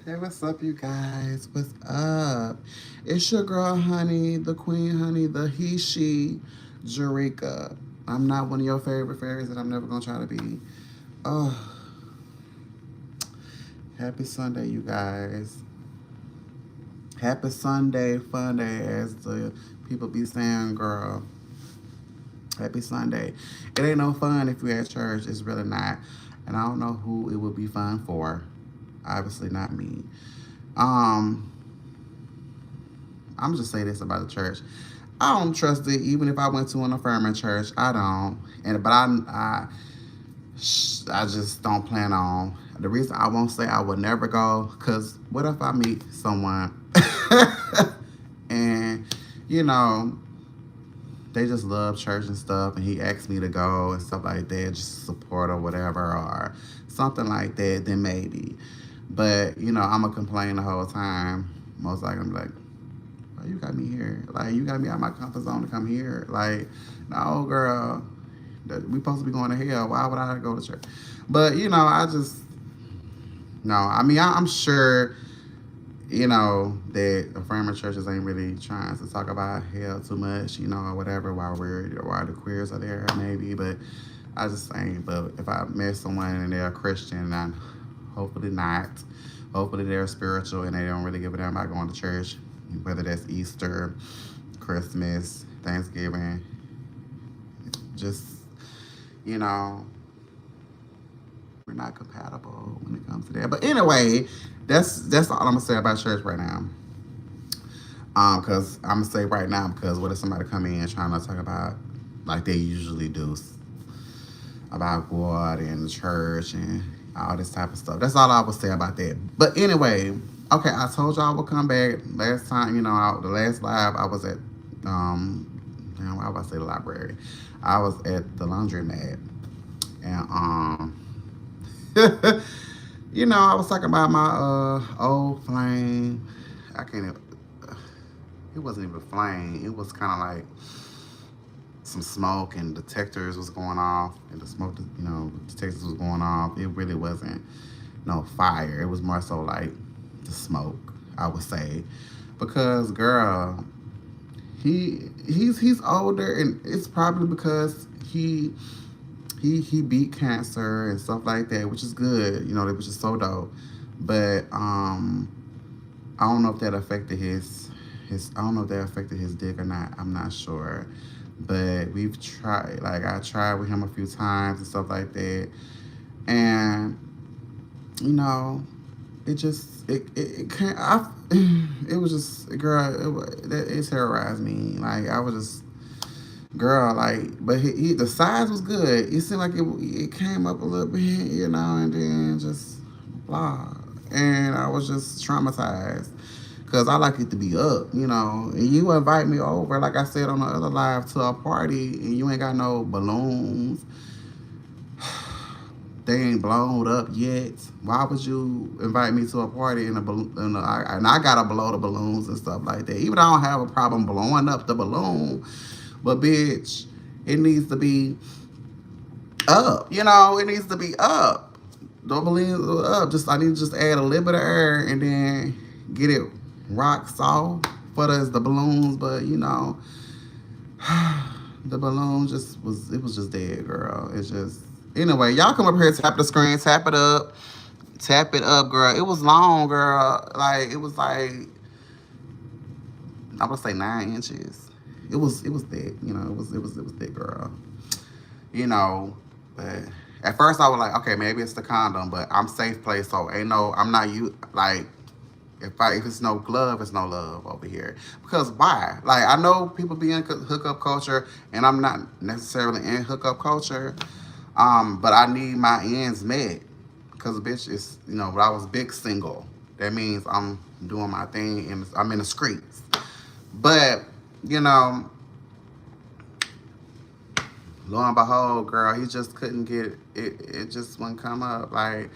Hey, what's up, you guys? What's up? It's your girl, honey, the queen, honey, the he, she, Jerika. I'm not one of your favorite fairies that I'm never gonna try to be. Oh, happy Sunday, you guys. Happy Sunday, fun day, as the people be saying, girl. Happy Sunday. It ain't no fun if you're at church. It's really not. And I don't know who it would be fun for. Obviously, not me. Um, I'm just say this about the church. I don't trust it, even if I went to an affirming church. I don't, I just don't plan on. The reason I won't say I would never go, cause what if I meet someone, and you know they just love church and stuff, and he asked me to go and stuff like that, just support or whatever, or something like that, then maybe. But I'm gonna complain the whole time. Most likely, I'm like, "Oh, you got me here. Like, you got me out of my comfort zone to come here. Like, no, girl, we supposed to be going to hell. Why would I go to church?" But I just no. I mean, I'm sure that affirming churches ain't really trying to talk about hell too much, or whatever, while the queers are there, maybe. But I just ain't. But if I met someone and they're a Christian, and hopefully not. Hopefully they're spiritual and they don't really give a damn about going to church, whether that's Easter, Christmas, Thanksgiving. Just you know, we're not compatible when it comes to that. But anyway, that's all I'm gonna say about church right now. Cause I'm gonna say right now, because what if somebody come in trying to talk about, like they usually do, about God and the church and all this type of stuff. That's all I would say about that. But anyway, okay, I told y'all I would come back last time. The last live I was at, why would I say the library? I was at the laundromat, and I was talking about my old flame. I can't even. It wasn't even a flame. It was kind of like some smoke, and detectors was going off, and the smoke, detectors was going off. It really wasn't no fire. It was more so like the smoke, I would say, because girl, he's older, and it's probably because he beat cancer and stuff like that, which is good, which is so dope. But I don't know if that affected his I don't know if that affected his dick or not. I'm not sure. But we've tried, like I tried with him a few times and stuff like that. And you know, it just it can't I it was just, girl, it terrorized me. Like I was just, girl, like, but the size was good. It seemed like it came up a little bit, and then just blah. And I was just traumatized. Cause I like it to be up, And you invite me over, like I said on the other live, to a party, and you ain't got no balloons. They ain't blown up yet. Why would you invite me to a party and I gotta blow the balloons and stuff like that? Even though I don't have a problem blowing up the balloon, but bitch, it needs to be up. It needs to be up. The balloons are up. I need to just add a little bit of air and then get it rock soft for the balloons. But the balloon it was just dead, girl. It's just, anyway, y'all come up here, tap the screen, tap it up, girl. It was long, girl. Like, it was like, I would say 9 inches. It was thick, it was thick, girl. But at first I was like, okay, maybe it's the condom, but I'm safe place, so I'm not you like, if it's no glove, it's no love over here. Because why? Like, I know people be in hookup culture, and I'm not necessarily in hookup culture. But I need my ends met. Because bitch is, when I was big single, that means I'm doing my thing and I'm in the streets. But, you know, lo and behold, girl, he just couldn't get it. It just wouldn't come up. Like,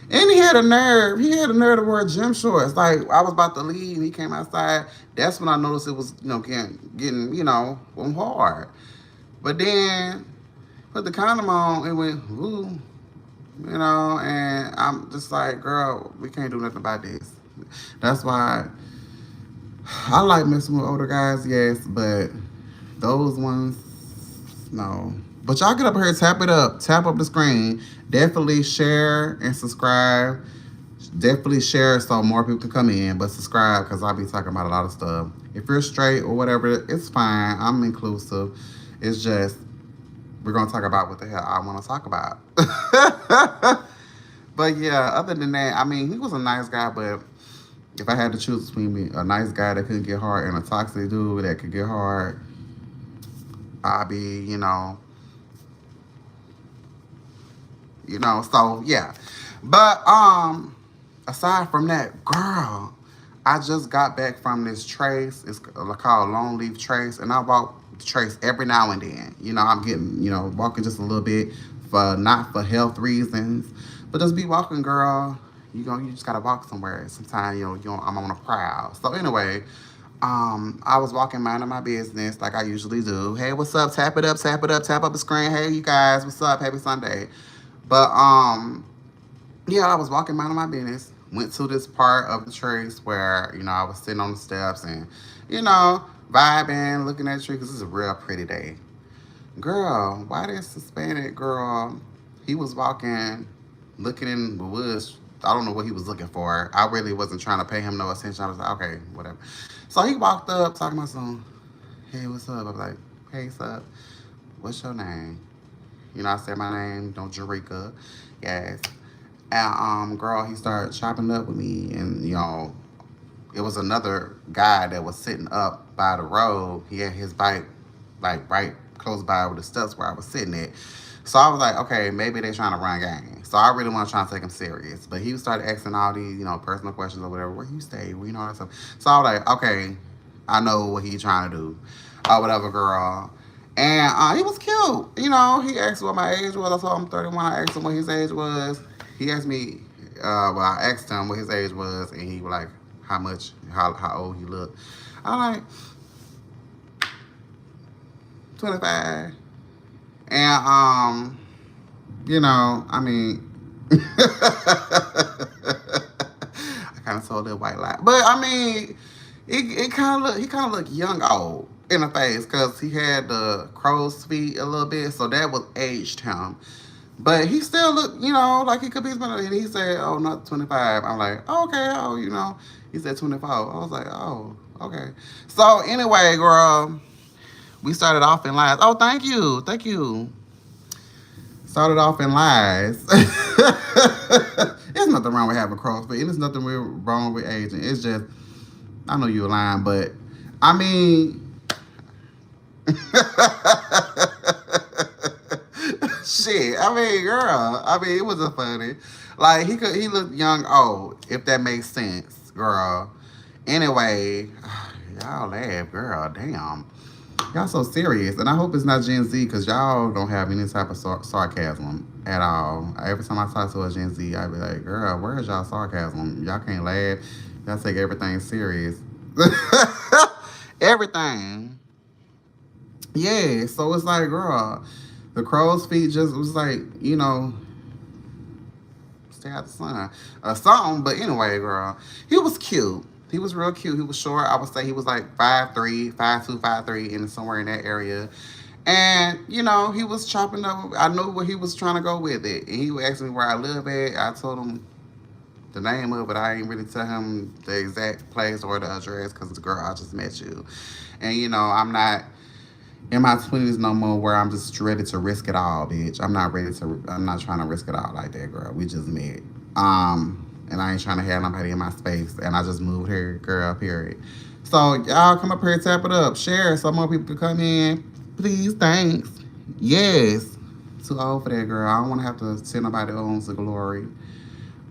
and he had a nerve. He had a nerve to wear gym shorts. Like, I was about to leave. He came outside. That's when I noticed it was, getting hard. But then put the condom on and went, ooh, and I'm just like, girl, we can't do nothing about this. That's why I like messing with older guys, yes, but those ones, no. But y'all get up here, tap up the screen. Definitely share and subscribe. Definitely share so more people can come in, but subscribe because I'll be talking about a lot of stuff. If you're straight or whatever, it's fine. I'm inclusive. It's just we're gonna talk about what the hell I want to talk about. But yeah, other than that, I mean, he was a nice guy, but if I had to choose between me, a nice guy that couldn't get hard and a toxic dude that could get hard, I'd be, so yeah. But aside from that, girl, I just got back from this trace. It's called Long Leaf Trace, and I walk the trace every now and then. I'm getting, walking just a little bit for not for health reasons, but just be walking, girl. You just gotta walk somewhere. Sometimes I'm on a prowl. So anyway, I was walking minding my business like I usually do. Hey, what's up? Tap it up, tap it up, tap up the screen. Hey, you guys, what's up? Happy Sunday. But yeah, I was walking minding my business. Went to this part of the trace where I was sitting on the steps and vibing, looking at the tree because it's a real pretty day. Girl, why this Hispanic girl? He was walking, looking in the woods. I don't know what he was looking for. I really wasn't trying to pay him no attention. I was like, okay, whatever. So he walked up, talking about some, hey, what's up? I was like, hey, what's up? What's your name? I said my name, don't Jerica. Yes. And girl, he started chopping up with me, and it was another guy that was sitting up by the road. He had his bike like right close by with the steps where I was sitting at. So I was like, okay, maybe they're trying to run game. So I really want to try to take him serious. But he started asking all these, personal questions or whatever. Where you stay? Where all that stuff. So I was like, okay, I know what he's trying to do. Or whatever, girl. And he was cute. He asked what my age was. I told him 31. I asked him what his age was. He asked me, I asked him what his age was, and he was like, how old he looked. I'm like, 25. And, I mean, I kind of told that white lie. But, I mean, he kind of looked young old in the face because he had the crow's feet a little bit, so that was aged him. But he still looked, like he could be. And he said, "Oh, not 25." I'm like, oh, "Okay, oh." He said 24. I was like, "Oh, okay." So anyway, girl, we started off in lies. Oh, thank you. Started off in lies. There's nothing wrong with having crow's feet. There's nothing wrong with aging. It's just, I know you're lying, but I mean. Shit, I mean, girl, it wasn't funny. Like he looked young, old, if that makes sense, girl. Anyway, y'all laugh, girl. Damn, y'all so serious, and I hope it's not Gen Z because y'all don't have any type of sarcasm at all. Every time I talk to a Gen Z, I be like, girl, where's y'all sarcasm? Y'all can't laugh. Y'all take everything serious. Everything. Yeah, so it's like, girl, the crow's feet just was like, stay out the sun or something. But anyway, girl, he was cute. He was real cute. He was short. I would say he was like 5'3", 5'2", 5'3", and somewhere in that area. And, he was chopping up. I knew where he was trying to go with it. And he would ask me where I live at. I told him the name of it. I ain't really tell him the exact place or the address because, girl, I just met you. And, I'm not in my 20s no more where I'm just ready to risk it all, bitch. I'm not trying to risk it all like that, girl. We just met. And I ain't trying to have nobody in my space. And I just moved here, girl, period. So y'all come up here, tap it up, share so more people can come in. Please, thanks. Yes. Too old for that, girl. I don't want to have to send nobody else to glory.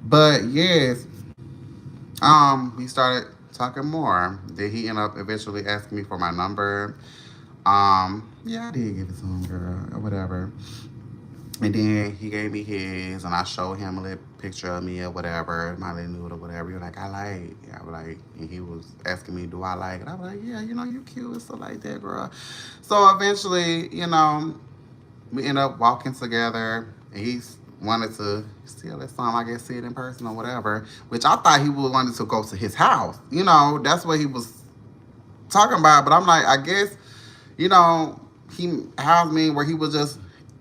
But yes, we started talking more. Then he ended up eventually asking me for my number. Yeah, I did give it to him, girl, or whatever. And then he gave me his, and I showed him a little picture of me or whatever, my little nude or whatever. He was like, I like. I was like, and he was asking me, do I like it? I was like, yeah, you cute and stuff like that, girl. So eventually, we end up walking together, and wanted to steal his song, I guess, see it in person or whatever. Which I thought he would wanted to go to his house. You know, that's what he was talking about. But I'm like, I guess, you know, he housed me where he was just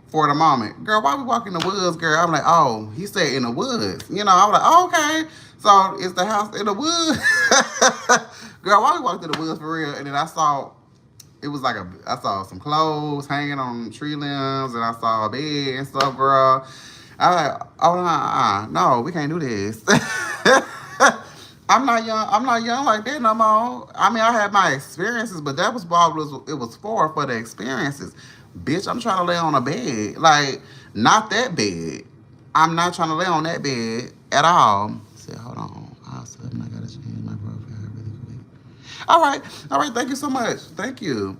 for the moment. Girl, why we walk in the woods, girl? I'm like, oh, he said in the woods. You know, I was like, oh, okay. So it's the house in the woods. Girl, why we walked in the woods for real? And then I saw it was like I saw some clothes hanging on tree limbs, and I saw a bed and stuff, girl. I was like, oh no, we can't do this. I'm not young. I'm not young like that no more. I mean, I had my experiences, but that was what it was for the experiences. Bitch, I'm trying to lay on a bed, like not that bed. I'm not trying to lay on that bed at all. I said, hold on. All of a sudden, I gotta change my profile really quick. All right. Thank you so much. Thank you.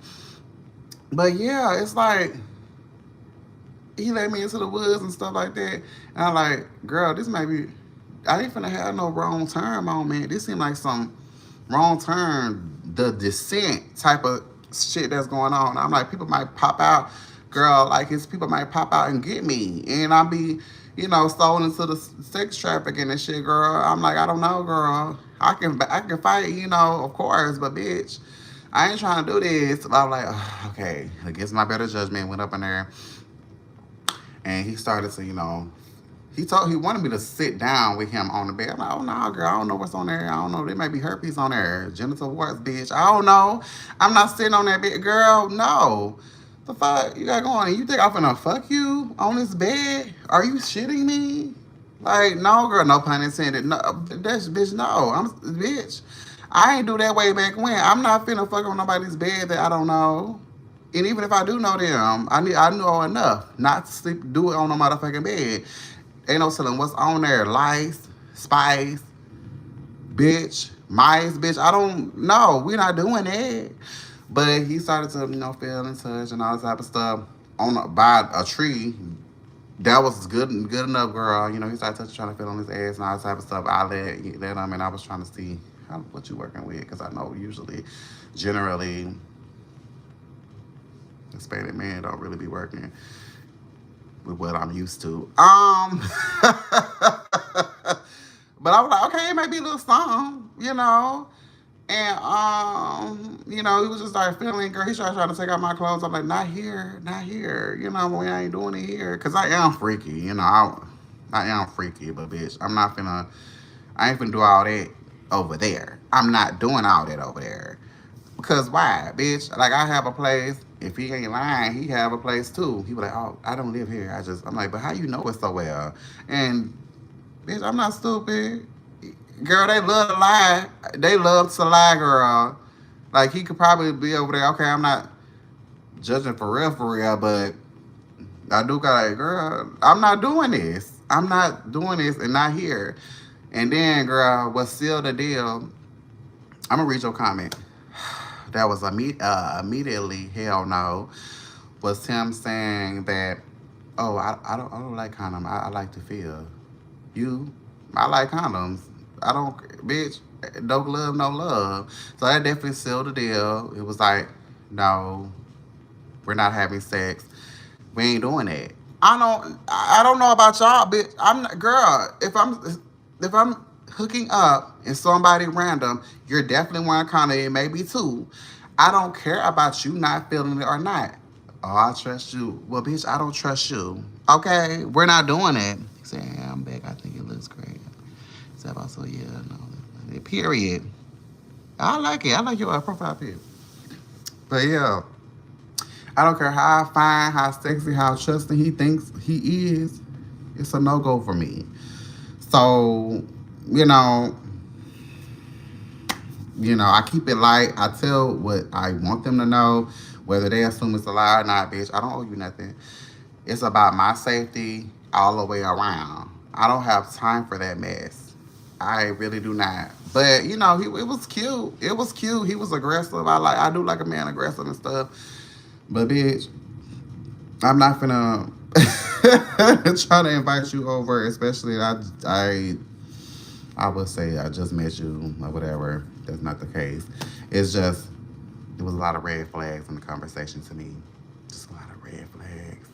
But yeah, it's like he let me into the woods and stuff like that. And I'm like, girl, this might be. I ain't finna have no wrong turn moment. This seemed like some wrong turn, the descent type of shit that's going on. I'm like, people might pop out, girl. Like his people might pop out and get me, and I'll be, you know, sold into the sex trafficking and shit, girl. I'm like, I don't know, girl. I can fight, you know, of course, but bitch, I ain't trying to do this. But I'm like, oh, okay, against my better judgment, went up in there, and he started to, you know, he wanted me to sit down with him on the bed. I'm like, oh no, girl, I don't know what's on there. I don't know. There might be herpes on there, genital warts, bitch. I don't know. I'm not sitting on that bed, girl. No. The fuck you got going? You think I'm finna fuck you on this bed? Are you shitting me? Like, no, girl, no pun intended. No, that's bitch. No, I'm bitch. I ain't do that way back when. I'm not finna fuck on nobody's bed that I don't know. And even if I do know them, I know enough not to do it on no motherfucking bed. Ain't no telling what's on there. Lice, spice, bitch, mice, bitch. I don't know. We're not doing that. But he started to, you know, feel in touch and all this type of stuff by a tree. That was good enough, girl. You know, he started trying to feel on his ass and all this type of stuff. I let him, and I was trying to see what you working with, because I know generally, Hispanic men don't really be working with what I'm used to. But I was like, okay, it might be a little something, you know. And you know, he was just like feeling, girl, he started trying to take out my clothes. I'm like, not here, not here. You know, we ain't doing it here. Cause I am freaky, you know. I am freaky, but bitch, I ain't finna do all that over there. I'm not doing all that over there. Because why, bitch? Like, I have a place. If he ain't lying, he have a place too. He was like, oh, I don't live here. I'm like, but how you know it so well? And bitch, I'm not stupid. Girl, they love to lie. They love to lie, girl. Like, he could probably be over there. Okay, I'm not judging for real, but I do got like, girl, I'm not doing this. I'm not doing this and not here. And then, girl, what sealed the deal, I'm going to read your comment. That was immediately, hell no, was him saying that, oh, I don't like condoms. I like to feel. I like condoms. I don't, bitch, no glove, no love. So that definitely sealed the deal. It was like, no, we're not having sex. We ain't doing that. I don't know about y'all, bitch. I'm not, girl. If I'm hooking up and somebody random, you're definitely wearing a condom. It may be two. I don't care about you not feeling it or not. Oh, I trust you. Well, bitch, I don't trust you. Okay, we're not doing it. He said, yeah, I'm back. I think it looks great. So also, yeah, no, period. I like it. I like your profile pic. But yeah, I don't care how fine, how sexy, how trusting he thinks he is. It's a no-go for me. So, you know, I keep it light. I tell what I want them to know, whether they assume it's a lie or not, bitch. I don't owe you nothing. It's about my safety all the way around. I don't have time for that mess. I really do not. But it was cute. It was cute. He was aggressive. I do like a man aggressive and stuff. But bitch, I'm not gonna try to invite you over, especially I would say I just met you or whatever. That's not the case. It's just there was a lot of red flags in the conversation to me. Just a lot of red flags.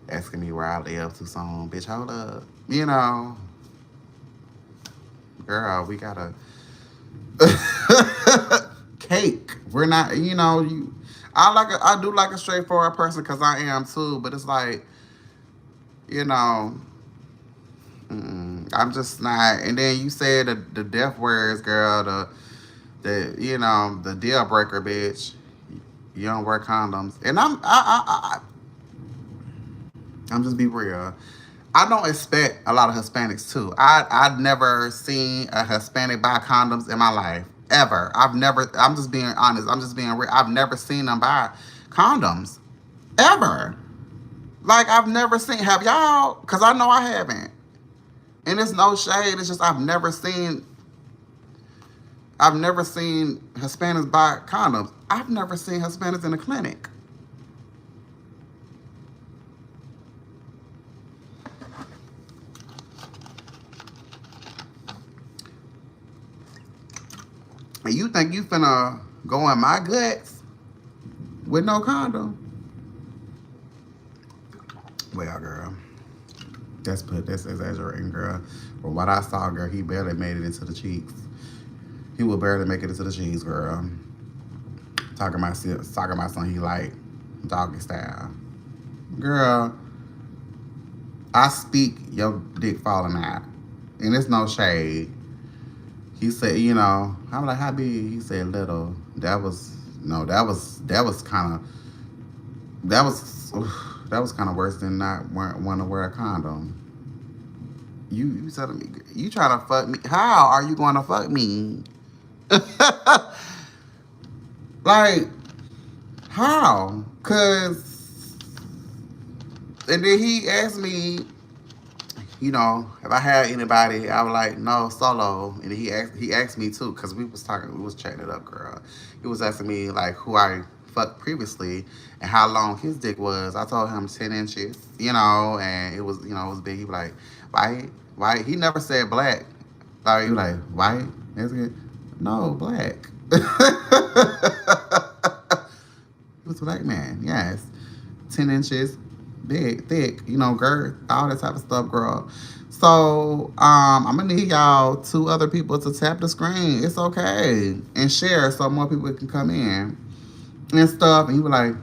asking me where I live too soon. Bitch, hold up. You know, girl, we gotta cake. We're not, you know, you. I do like a straightforward person because I am too. But it's like, you know, I'm just not. And then you said the death words, girl. The deal breaker, bitch. You don't wear condoms, and I'm just be real. I don't expect a lot of Hispanics too. I've never seen a Hispanic buy condoms in my life ever. I've never. I'm just being honest. I'm just being real. I've never seen them buy condoms ever. Like I've never seen. Have y'all? Because I know I haven't. And it's no shade. It's just I've never seen. I've never seen Hispanics buy condoms. I've never seen Hispanics in a clinic. And you think you finna go in my guts with no condom? Well, girl, that's exaggerating, girl. From what I saw, girl, he barely made it into the cheeks. He would barely make it into the cheeks, girl. Talking about something he like doggy style. Girl, I speak your dick falling out. And it's no shade. He said, you know, I'm like, how big? He said little. That was no, that was kind of that was oof, that was kind of worse than not want to wear a condom. You telling me you trying to fuck me? How are you going to fuck me? Like how? Cause and then he asked me, you know, if I had anybody, I was like, no, solo. And he asked me too, cause we was chatting it up, girl. He was asking me like who I fucked previously and how long his dick was. I told him 10 inches, you know, and it was big. He was like, white, white. He never said black. Like he was like, white. That's good. No, black. He was a black man, yes. 10 inches, big, thick, you know, girth, all that type of stuff, girl. So I'm gonna need y'all two other people to tap the screen. It's okay. And share so more people can come in and stuff. And he was like,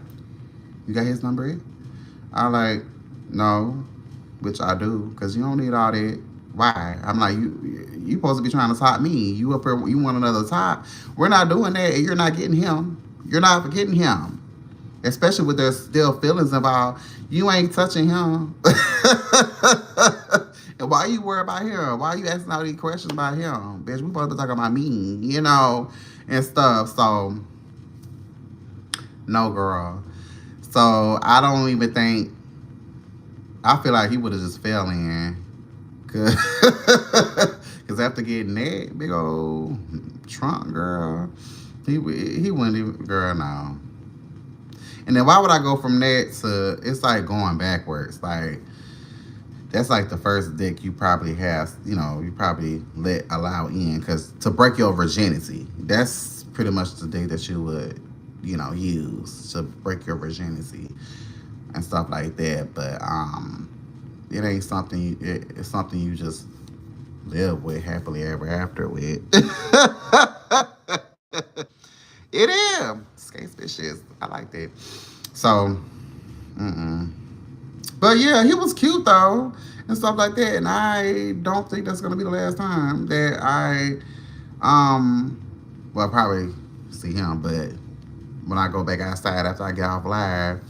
you got his number yet? I was like, no, which I do, because you don't need all that. Why? I'm like, you supposed to be trying to top me. You up here, you want another top. We're not doing that, and you're not getting him. You're not getting him. Especially with there's still feelings involved. You ain't touching him. And why you worried about him? Why you asking all these questions about him? Bitch, we supposed to be talking about me, you know, and stuff. So, no, girl. So, I don't even think, I feel like he would have just fell in. Cause, Cause after getting that big old trunk, girl, he wouldn't even, girl, no. And then why would I go from that to, it's like going backwards. Like, that's like the first dick you probably have, you know, you probably allow in. Because to break your virginity, that's pretty much the dick that you would, you know, use to break your virginity and stuff like that. But it ain't something, it's something you just live with happily ever after with. It is. Skate bitches. I like that. So, but yeah, he was cute though and stuff like that. And I don't think that's gonna be the last time that well, probably see him. But when I go back outside after I get off live,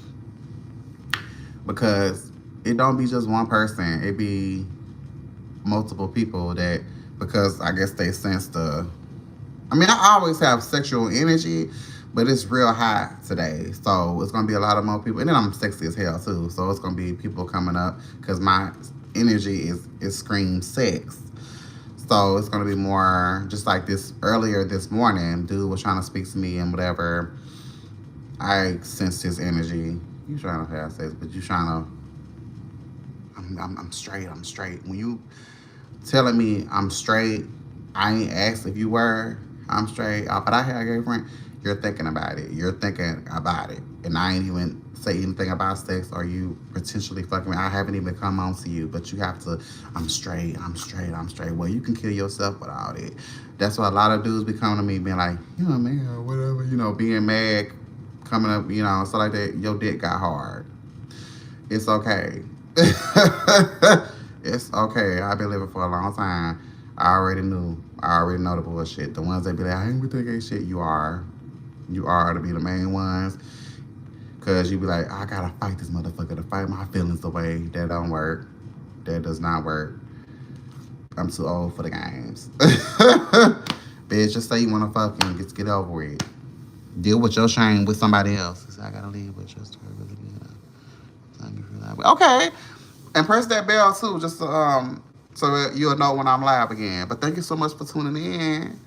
because it don't be just one person. It be multiple people that, because I guess they sense I mean, I always have sexual energy, but it's real high today. So it's going to be a lot of more people. And then I'm sexy as hell, too. So it's going to be people coming up because my energy is scream sex. So it's going to be more just like this earlier this morning. Dude was trying to speak to me and whatever. I sensed his energy. You trying to have sex, but you trying to, I'm straight. I'm straight. When you telling me I'm straight, I ain't asked if you were. I'm straight. But I had a girlfriend. you're thinking about it. You're thinking about it. And I ain't even say anything about sex or you potentially fucking me. I haven't even come on to you, but you have to, I'm straight, I'm straight, I'm straight. Well, you can kill yourself without it. That's why a lot of dudes be coming to me being like, you know, man, or whatever, you know, being mad, coming up, you know, stuff like that. Your dick got hard. It's okay. It's okay. I've been living for a long time. I already knew. I already know the bullshit. The ones that be like, I ain't with that gay shit. You are. You are to be the main ones. Because you be like, I gotta fight this motherfucker to fight my feelings away. That don't work. That does not work. I'm too old for the games. Bitch, just say you wanna fuck and just get over it. Deal with your shame with somebody else. I gotta leave with your story really good. Okay. And press that bell too, just to, so that you'll know when I'm live again. But thank you so much for tuning in.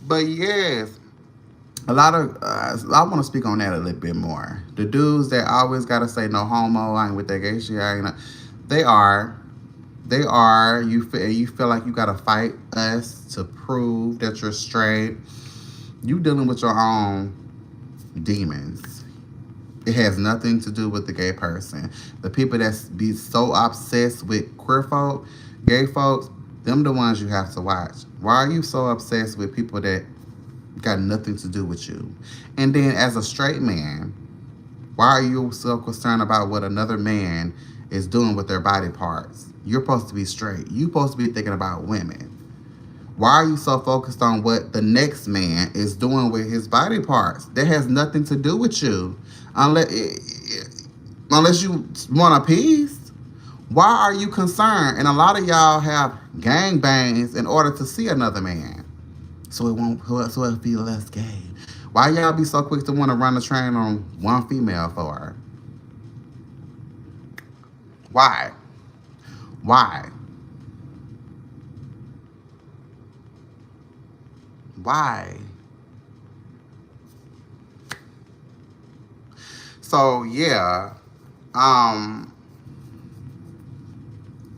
But yes, a lot of I want to speak on that a little bit more. The dudes that always gotta say no homo, I ain't with that gay shit. I ain't. They are. They are. You feel like you gotta fight us to prove that you're straight. You dealing with your own demons. It has nothing to do with the gay person. The people that be so obsessed with queer folk, gay folks, them the ones you have to watch. Why are you so obsessed with people that got nothing to do with you? And then as a straight man, why are you so concerned about what another man is doing with their body parts? You're supposed to be straight. You're supposed to be thinking about women. Why are you so focused on what the next man is doing with his body parts? That has nothing to do with you. Unless you want a piece. Why are you concerned? And a lot of y'all have gangbangs in order to see another man. So it'll feel less gay. Why y'all be so quick to want to run the train on one female for? Why? Why? Why? So yeah,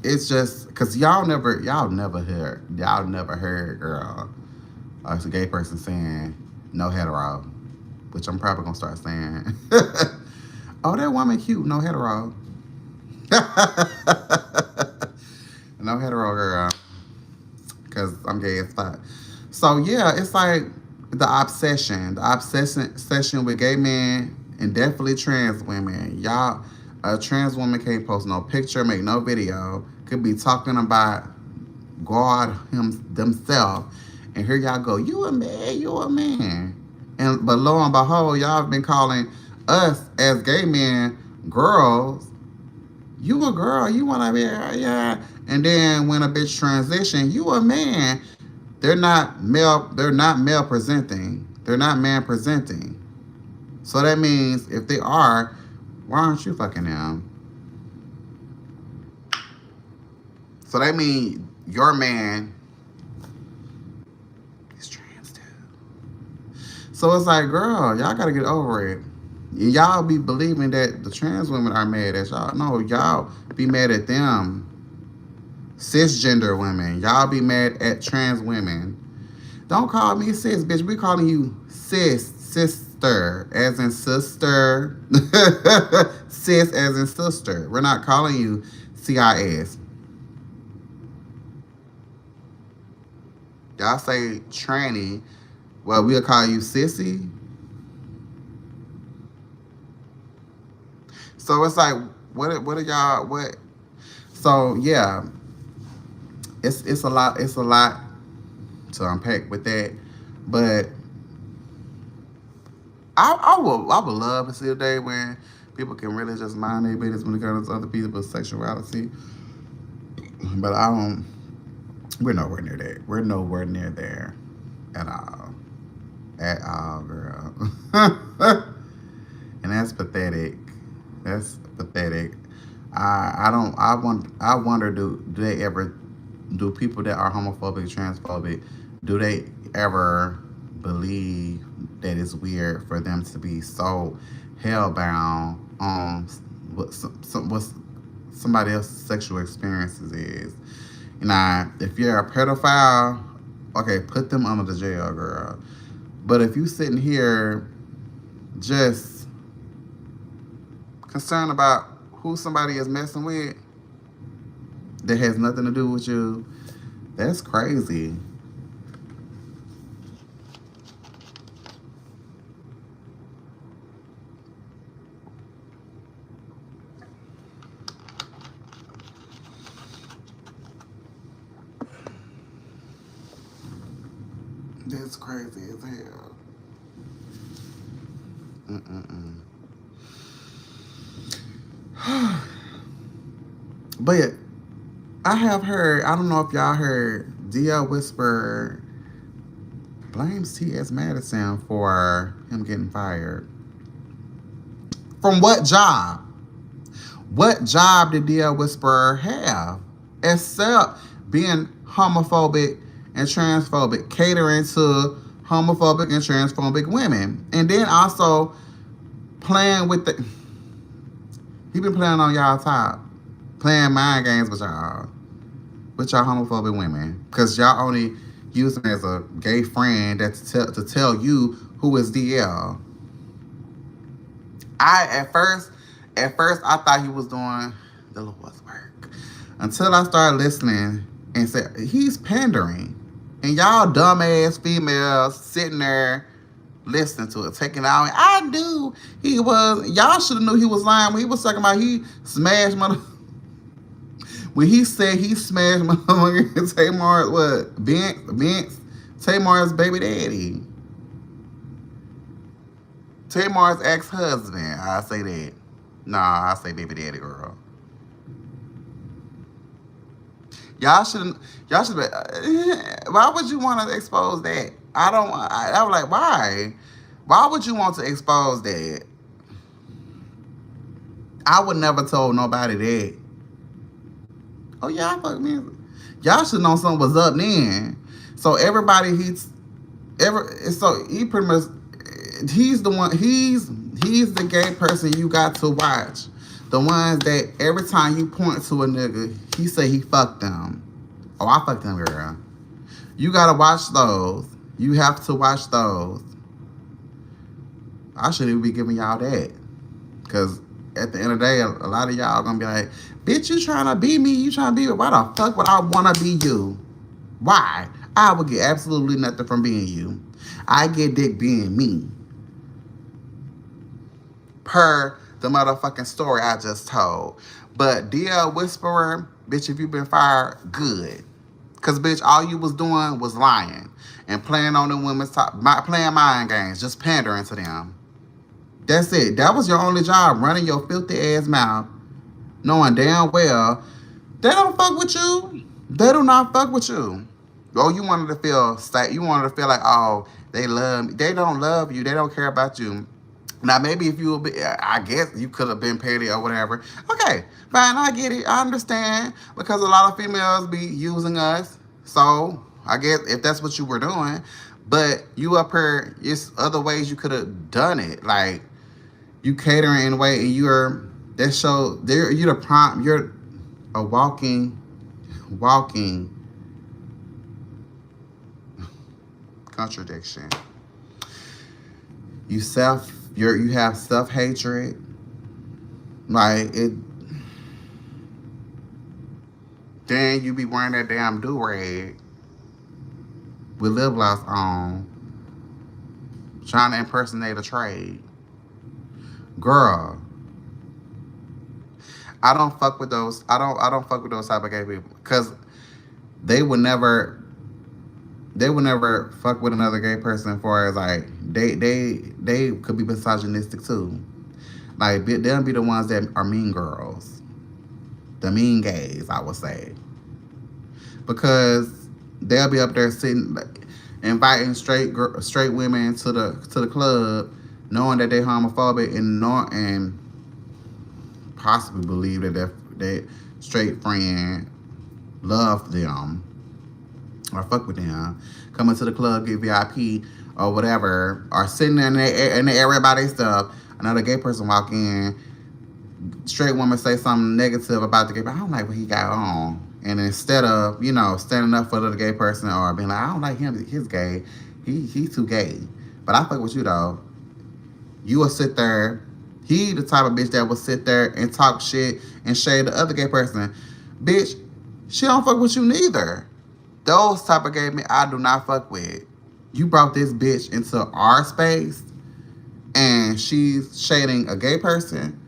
it's just because y'all never heard, girl, a gay person saying no hetero, which I'm probably gonna start saying. Oh, that woman cute, no hetero. No hetero, girl, because I'm gay as fuck. So yeah, it's like the obsession with gay men and definitely trans women. Y'all, a trans woman can't post no picture, make no video, could be talking about God themselves, and here y'all go, you a man, you a man, and but lo and behold, y'all have been calling us as gay men girls. You a girl, you wanna be, yeah, and then when a bitch transition, you a man. They're not male. They're not male presenting. They're not man presenting. So that means if they are, why aren't you fucking them? So that means your man is trans too. So it's like, girl, y'all gotta get over it. Y'all be believing that the trans women are mad at y'all. No, y'all be mad at them. Cisgender women, y'all be mad at trans women. Don't call me cis, bitch. We calling you sister, as in sister. Cis, as in sister. We're not calling you CIS. Y'all say tranny. Well, we'll call you sissy. So it's like, what are y'all, what? So yeah, it's a lot to unpack with that, but I would love to see a day when people can really just mind their business when it comes to other people's sexuality. But I don't. We're nowhere near that. We're nowhere near there at all. At all, girl. And that's pathetic. That's pathetic. I wonder, do they ever, do people that are homophobic, transphobic, do they ever believe that it's weird for them to be so hellbound on what somebody else's sexual experiences is? Now, if you're a pedophile, okay, put them under the jail, girl. But if you sitting here just concerned about who somebody is messing with that has nothing to do with you, that's crazy. That's crazy as hell. Mm-mm-mm. But I have heard, I don't know if y'all heard, DL Whisper blames T.S. Madison for him getting fired. From what job? What job did DL Whisperer have? Except being homophobic and transphobic, catering to homophobic and transphobic women. And then also playing with the... He been playing on y'all top. Playing mind games with y'all homophobic women. Because y'all only use him as a gay friend to tell you who is DL. At first I thought he was doing the Lord's work. Until I started listening and said, he's pandering. And y'all dumbass females sitting there listening to it, taking it out. I knew he was, y'all should have knew he was lying when he was talking about he smashed mother. When he said he smashed motherfucking Tamar's, what, Vince, Tamar's baby daddy. Tamar's ex-husband. I say that. Nah, I say baby daddy girl. Y'all shouldn't. Y'all should. Why would you want to expose that? I was like, why? Why would you want to expose that? I would never told nobody that. Oh yeah, I fuck me. Y'all should know something was up then. So everybody so he pretty much, he's the one. He's the gay person you got to watch. The ones that every time you point to a nigga, he say he fucked them. Oh, I fucked them, girl. You gotta watch those. You have to watch those. I shouldn't even be giving y'all that. Because at the end of the day, a lot of y'all gonna be like, bitch, you trying to be me? You trying to be me? Why the fuck would I want to be you? Why? I would get absolutely nothing from being you. I get dick being me. Per the motherfucking story I just told. But DL Whisperer, bitch, if you been fired, good. Because, bitch, all you was doing was lying and playing on the women's top, playing mind games, just pandering to them. That's it. That was your only job, running your filthy ass mouth, knowing damn well they don't fuck with you. They do not fuck with you. Oh, you wanted to feel like, oh, they love me. They don't love you. They don't care about you. Now, maybe if you, I guess you could have been petty or whatever. Okay, fine, I get it. I understand. Because a lot of females be using us. So, I guess if that's what you were doing. But you up here, it's other ways you could have done it. Like, you catering in a way, and you're the prompt, you're a walking contradiction. You have self-hatred. Like it. Then you be wearing that damn do-rag with lip gloss on, trying to impersonate a trade. Girl, I don't fuck with those. I don't fuck with those type of gay people because they would never fuck with another gay person as far as like they could be misogynistic too. Like they'll be the ones that are mean girls, the mean gays, I would say, because they'll be up there sitting, inviting straight women to the club, knowing that they're homophobic and possibly believe that that straight friend love them or fuck with them, coming to the club, get VIP or whatever, or sitting in the everybody stuff. Another gay person walk in, straight woman say something negative about the gay person. I don't like what he got on. And instead of, standing up for the gay person or being like, I don't like him, he's gay, he's too gay. But I fuck with you though. You will sit there. He the type of bitch that will sit there and talk shit and shade the other gay person. Bitch, she don't fuck with you neither. Those type of gay men I do not fuck with. You brought this bitch into our space and she's shading a gay person.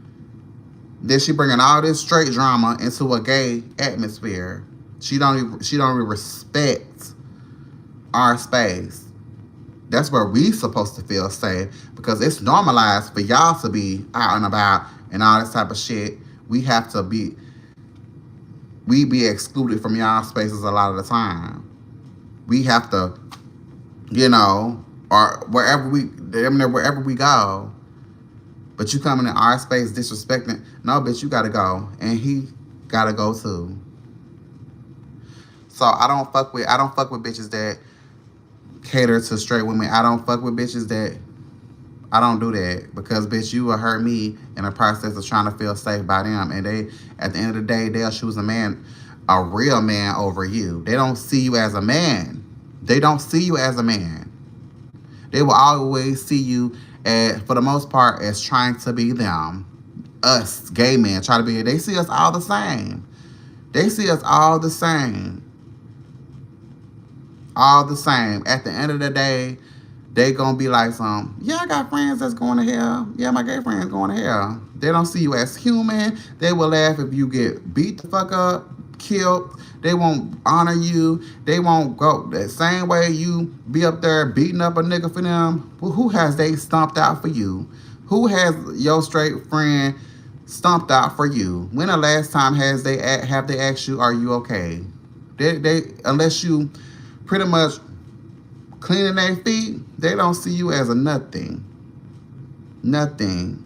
Then she bringing all this straight drama into a gay atmosphere. She don't even respect our space. That's where we supposed to feel safe because it's normalized for y'all to be out and about and all this type of shit. We be excluded from y'all spaces a lot of the time. We have to, or wherever we go. But you coming in our space disrespecting. No, bitch, you gotta go. And he gotta go too. So I don't fuck with bitches that cater to straight women. I don't fuck with bitches that I don't do that because bitch, you will hurt me in the process of trying to feel safe by them. And they, at the end of the day, they'll choose a real man over you. They don't see you as a man. They don't see you as a man. They will always see you as, for the most part, as trying to be them. Us, gay men, try to be. They see us all the same. They see us all the same. All the same. At the end of the day, they gonna be like I got friends that's going to hell. Yeah, my gay friend's going to hell. They don't see you as human. They will laugh if you get beat the fuck up, killed. They won't honor you. They won't go the same way you be up there beating up a nigga for them. Well, who has they stomped out for you? Who has your straight friend stomped out for you? When the last time have they asked you, are you okay? They unless you pretty much cleaning their feet, they don't see you as a nothing. Nothing.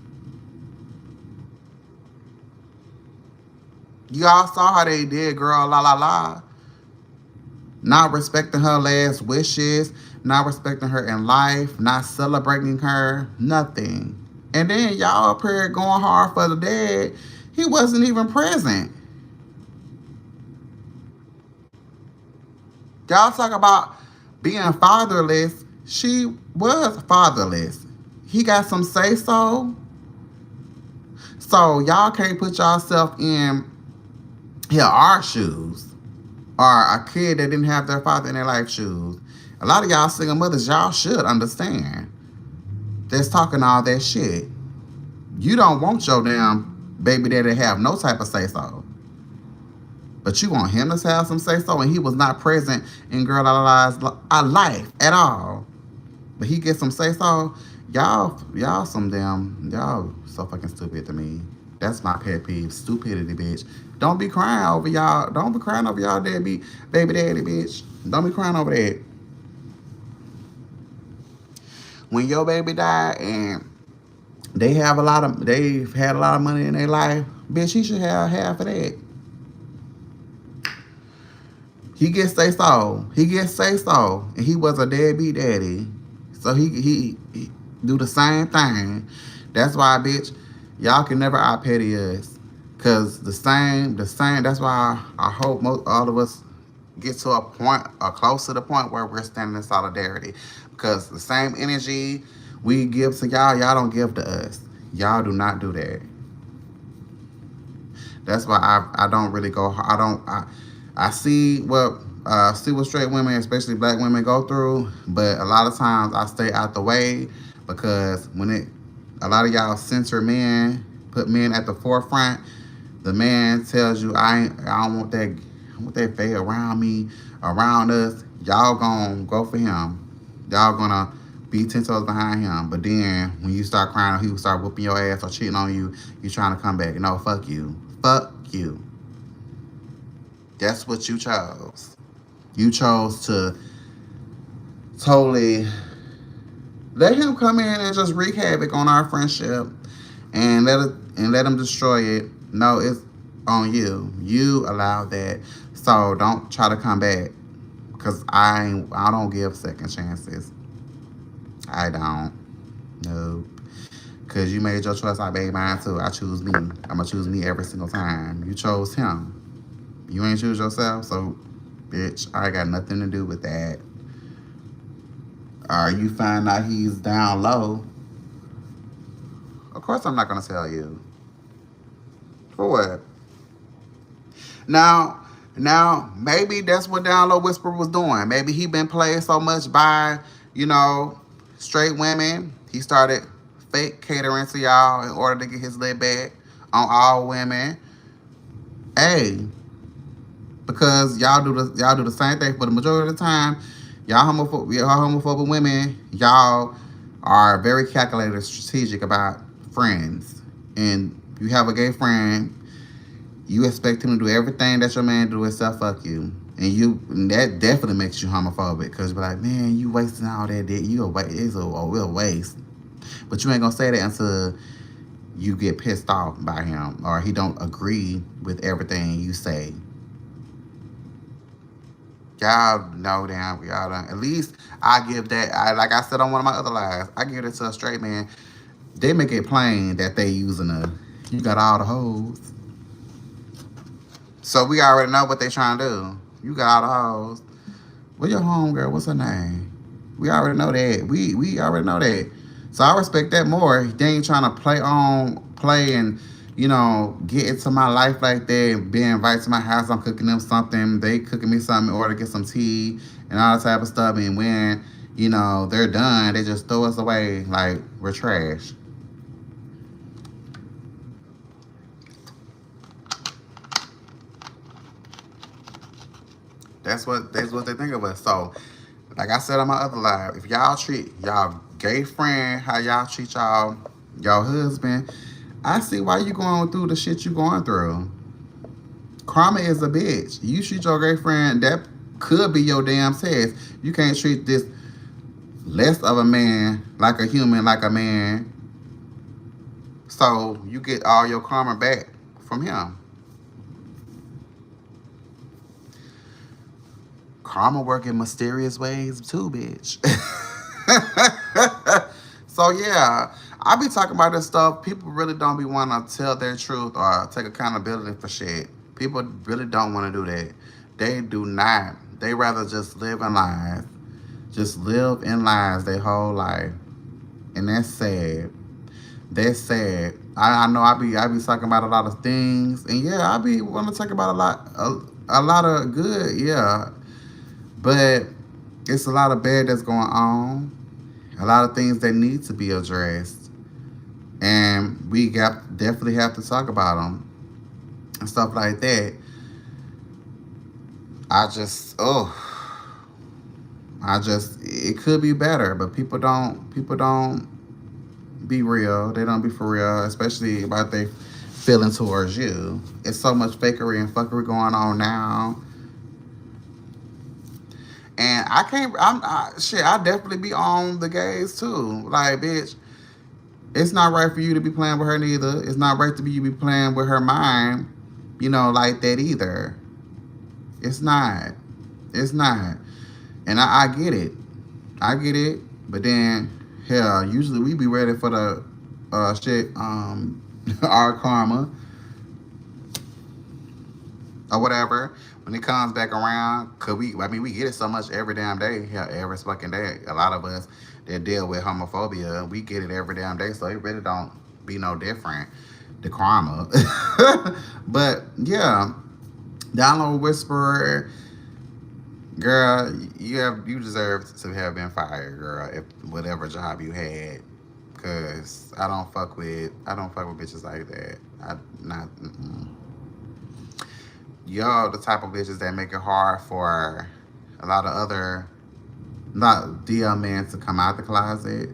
You all saw how they did, girl, la la la. Not respecting her last wishes, not respecting her in life, not celebrating her, nothing. And then y'all up here going hard for the dead. He wasn't even present. Y'all talk about being fatherless. She was fatherless. He got some say-so. So y'all can't put yourself in our shoes. Or a kid that didn't have their father in their life shoes. A lot of y'all single mothers, y'all should understand. That's talking all that shit. You don't want your damn baby daddy to have no type of say-so. But you want him to have some say-so, and he was not present in Girl Lala's life at all. But he gets some say-so. Y'all so fucking stupid to me. That's my pet peeve. Stupidity, bitch. Don't be crying over y'all. Don't be crying over y'all deadbeat baby daddy, bitch. Don't be crying over that. When your baby died and they've had a lot of money in their life, bitch, he should have half of that. He gets say-so. And he was a deadbeat daddy. So he do the same thing. That's why, bitch, y'all can never out-petty us. Because the same, that's why I hope all of us get to a point, or close to the point where we're standing in solidarity. Because the same energy we give to y'all, y'all don't give to us. Y'all do not do that. That's why I don't really go, I see what straight women, especially black women, go through, but a lot of times I stay out the way because a lot of y'all censor men, put men at the forefront. The man tells you, I don't want that fade around me, around us. Y'all gonna go for him. Y'all gonna be 10 toes behind him. But then when you start crying, or he will start whooping your ass or cheating on you, you trying to come back. No, fuck you. Fuck you. That's what you chose. You chose to totally let him come in and just wreak havoc on our friendship and let him destroy it. No, it's on you. You allowed that. So don't try to come back. Because I don't give second chances. I don't. Nope. Because you made your choice, I made mine too. I choose me. I'm going to choose me every single time. You chose him. You ain't choose yourself, so, bitch, I got nothing to do with that. or you find out he's down low, of course I'm not gonna tell you. For what? Now, maybe that's what Down Low Whisper was doing. Maybe he been played so much by, you know, straight women. He started fake catering to y'all in order to get his lit back on all women. Hey, because y'all do the same thing for the majority of the time. Y'all homophobic women. Y'all are very calculated, strategic about friends, and you have a gay friend. You expect him to do everything that your man do except fuck you. And that definitely makes you homophobic because you're like, man, you wasting all that dick. It's a real waste. But you ain't gonna say that until you get pissed off by him or he don't agree with everything you say. Y'all know damn, y'all done. At least I give that. Like I said on one of my other lives, I give it to a straight man. They make it plain that they using a. You got all the hoes. So we already know what they trying to do. You got all the hoes. Where your homegirl? What's her name? We already know that. We already know that. So I respect that more. They ain't trying to play and get into my life like that. And be invited to my house. I'm cooking them something. They cooking me something in order to get some tea and all that type of stuff. And when they're done, they just throw us away like we're trash. That's what they think of us. So, like I said on my other live, if y'all treat y'all gay friend how y'all treat y'all husband, I see why you going through the shit you going through. Karma is a bitch. You treat your gay friend, that could be your damn test. You can't treat this less of a man like a human, like a man. So you get all your karma back from him. Karma work in mysterious ways too, bitch. So yeah, I be talking about this stuff. People really don't be want to tell their truth or take accountability for shit. People really don't want to do that. They do not. They rather just live in lies. Just live in lies their whole life, and that's sad. That's sad. I know I be talking about a lot of things, and yeah, I be want to talk about a lot of good, yeah. But it's a lot of bad that's going on. A lot of things that need to be addressed, and we got definitely have to talk about them and stuff like that. I just it could be better, but people don't be real. They don't be for real, especially about their feeling towards you. It's so much fakery and fuckery going on now. And I can't. Shit. I definitely be on the gays too. Like, bitch, it's not right for you to be playing with her neither. It's not right to be you be playing with her mind, like that either. It's not. It's not. And I get it. I get it. But then, hell, usually we be ready for the shit, our karma or whatever when it comes back around. Cause we get it so much every damn day, hell, every fucking day. A lot of us that deal with homophobia, we get it every damn day. So it really don't be no different. The karma. But yeah, Download Whisperer, girl, you deserve to have been fired, girl. If whatever job you had, cause I don't fuck with bitches like that. I not. Y'all the type of bitches that make it hard for a lot of other not DL men to come out the closet.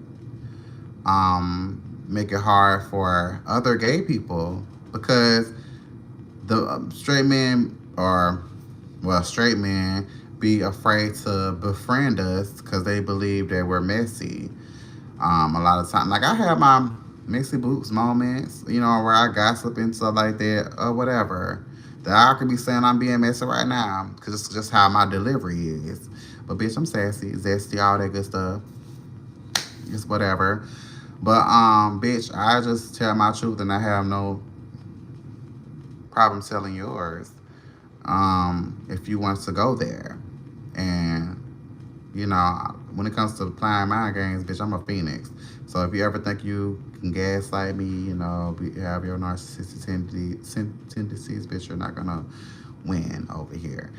Make it hard for other gay people because the straight men straight men be afraid to befriend us because they believe that we're messy. A lot of time, like I have my messy boots moments, where I gossip and stuff like that or whatever. That I could be saying I'm being messy right now because it's just how my delivery is. But bitch, I'm sassy, zesty, all that good stuff. It's whatever. But bitch, I just tell my truth and I have no problem telling yours. If you want to go there, and when it comes to playing mind games, bitch, I'm a phoenix. So if you ever think you can gaslight me, have your narcissistic tendencies, bitch, you're not gonna win over here.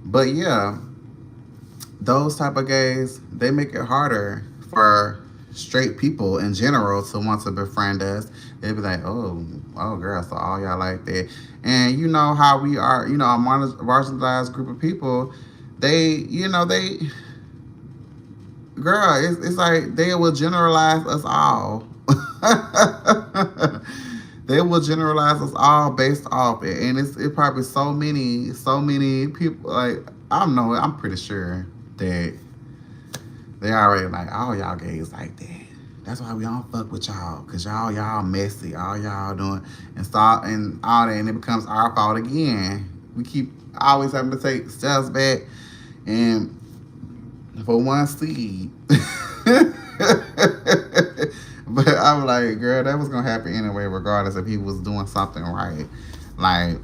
But yeah, those type of gays, they make it harder for straight people in general to want to befriend us. They'd be like, oh, girl, so all y'all like that. And you know how we are, a marginalized group of people. They, girl, it's like they will generalize us all. They will generalize us all based off it, and it probably so many people. Like I don't know, I'm pretty sure that they already like all y'all gays like that. That's why we don't fuck with y'all, cause y'all messy, all y'all doing and all that, and it becomes our fault again. We keep always having to take steps back, and for one seed. But I'm like, girl, that was gonna happen anyway, regardless if he was doing something right. Like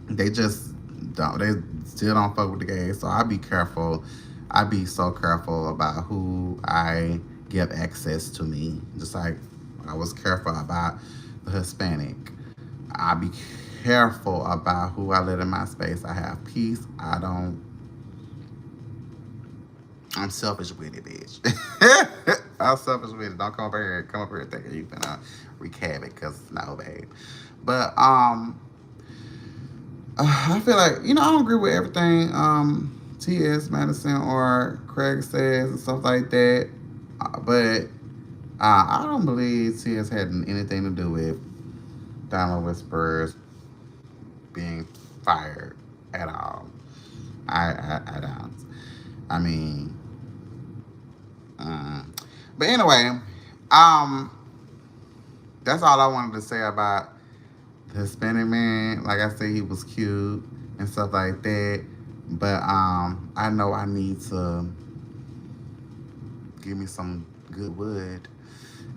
they just don't. They still don't fuck with the gays. So I be careful. I be so careful about who I give access to me. Just like I was careful about the Hispanic. I be careful about who I let in my space. I have peace. I don't. I'm selfish with it, bitch. I'm selfish with it. Don't come up here thinking you finna wreak havoc, cause no, babe. But I feel like I don't agree with everything T.S. Madison or Craig says and stuff like that. But I don't believe T.S. had anything to do with Donald Whisperers being fired at all. I don't. I mean, but anyway, um, that's all I wanted to say about the Hispanic man. Like I said, he was cute and stuff like that. But I know I need to give me some good wood,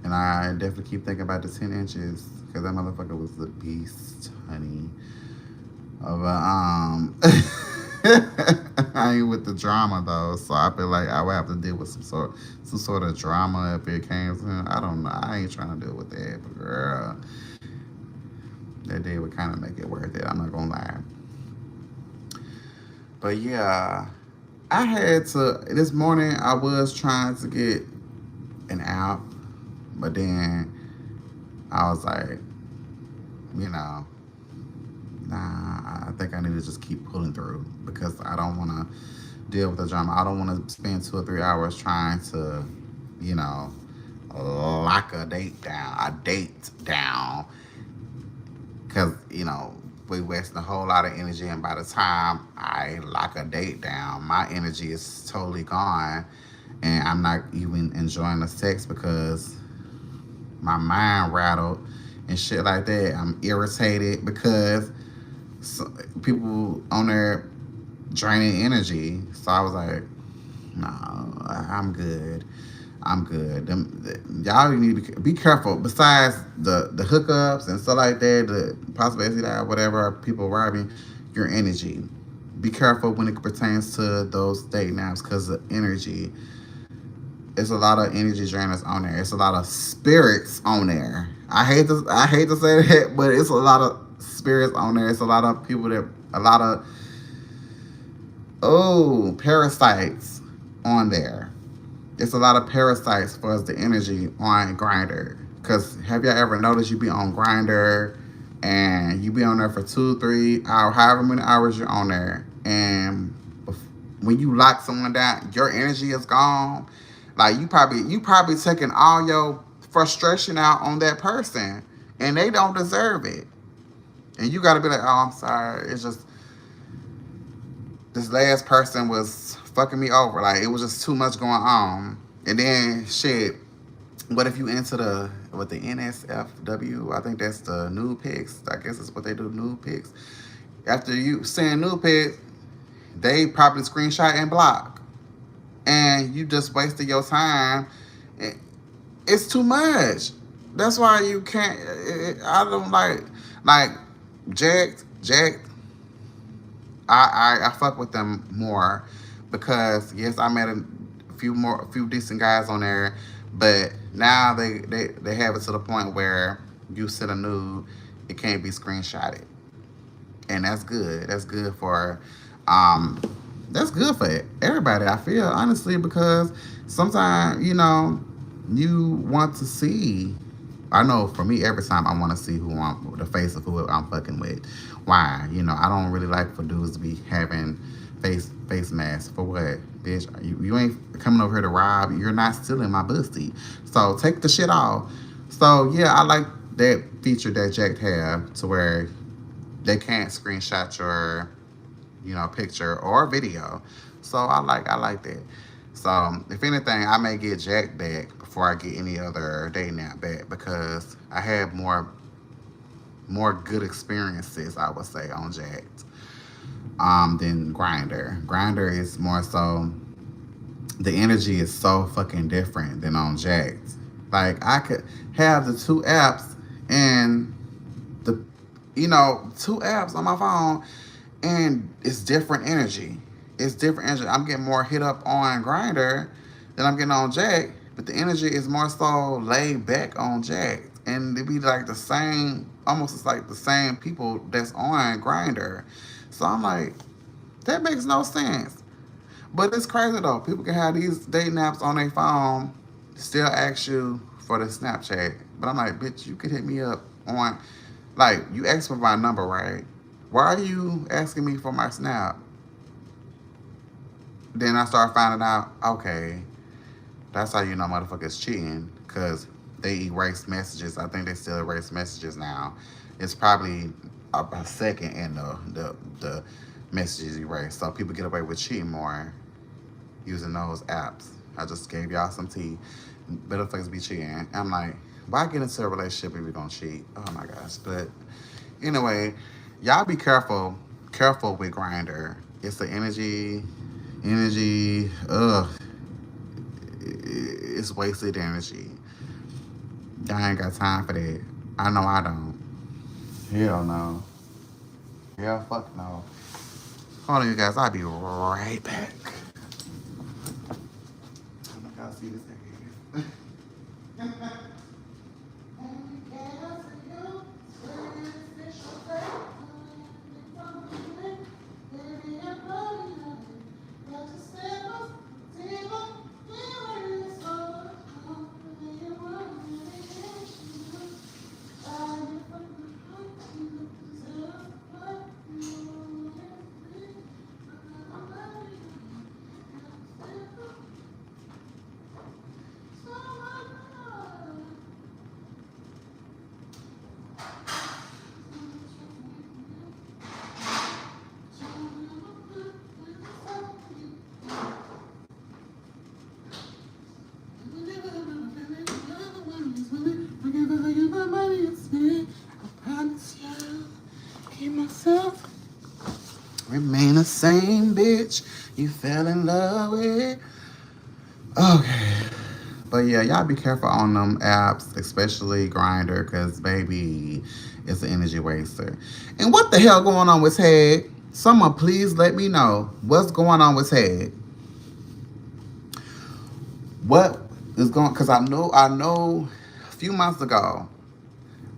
and I definitely keep thinking about the 10 inches because that motherfucker was the beast, honey. But I ain't with the drama though, so I feel like I would have to deal with some sort of drama if it came to him. I don't know. I ain't trying to deal with that, but girl, that day would kind of make it worth it. I'm not gonna lie. But yeah, I had to this morning. I was trying to get an app, but then I was like, you know, nah, I think I need to just keep pulling through because I don't want to deal with the drama. I don't want to spend 2 or 3 hours trying to, you know, lock a date down, because, we wasting a whole lot of energy, and by the time I lock a date down, my energy is totally gone, and I'm not even enjoying the sex because my mind rattled and shit like that. I'm irritated because people on there draining energy. So I was like, no, I'm good. I'm good. Y'all need to be careful. Besides the hookups and stuff like that, the possibility that whatever people robbing your energy. Be careful when it pertains to those date naps because the energy. It's a lot of energy drainers on there. It's a lot of spirits on there. I hate to say that, but it's a lot of spirits on there. It's a lot of people a lot of parasites on there. It's a lot of parasites for us the energy on Grinder. Cause have y'all ever noticed you be on Grinder and you be on there for 2, 3 hours, however many hours you're on there, and when you lock someone down, your energy is gone. Like you probably taking all your frustration out on that person, and they don't deserve it. And you got to be like, oh, I'm sorry. It's just this last person was fucking me over. Like it was just too much going on. And then shit. What if you into the NSFW? I think that's the nude pics. I guess that's what they do, nude pics. After you send nude pics, they probably screenshot and block, and you just wasted your time. It's too much. That's why you can't. I don't like Jack. I fuck with them more because yes, I met a a few decent guys on there, but now they have it to the point where you send a nude, it can't be screenshotted, and that's good. Um, that's good for everybody. I feel honestly because sometimes you want to see. I know for me, every time I want to see the face of who I'm fucking with. Why? I don't really like for dudes to be having face masks. For what, bitch? You ain't coming over here to rob. You're not stealing my pussy. So take the shit off. So yeah, I like that feature that Jack have to where they can't screenshot your picture or video. So I like that. So if anything, I may get Jack back before I get any other dating app back because I had more good experiences, I would say, on Jack than Grinder. Grinder is more so the energy is so fucking different than on Jack. Like I could have the two apps and the two apps on my phone and it's different energy. It's different energy. I'm getting more hit up on Grinder than I'm getting on Jack, but the energy is more so laid back on Jack, and it be like the same, almost it's like the same people that's on Grinder. So I'm like, that makes no sense. But it's crazy though. People can have these dating apps on their phone, still ask you for the Snapchat. But I'm like, bitch, you could hit me up on, like, you asked for my number, right? Why are you asking me for my Snap? Then I start finding out, okay, that's how you know motherfuckers cheating, because they erase messages. I think they still erase messages now. It's probably a second in the messages erased. So people get away with cheating more using those apps. I just gave y'all some tea. Better things be cheating. I'm like, why get into a relationship if you don't cheat? Oh my gosh. But anyway, y'all be careful with Grinder. It's the energy. Ugh, it's wasted energy. I ain't got time for that. I know I don't. Hell no. Hell fuck no. Hold on, you guys. I'll be right back. I'm not gonna see this thing. Remain the same bitch you fell in love with. Okay. But yeah, y'all be careful on them apps, especially Grinder, because baby, it's an energy waster. And what the hell going on with Ted? Someone please let me know what's going on with Ted. What is going? Because I know a few months ago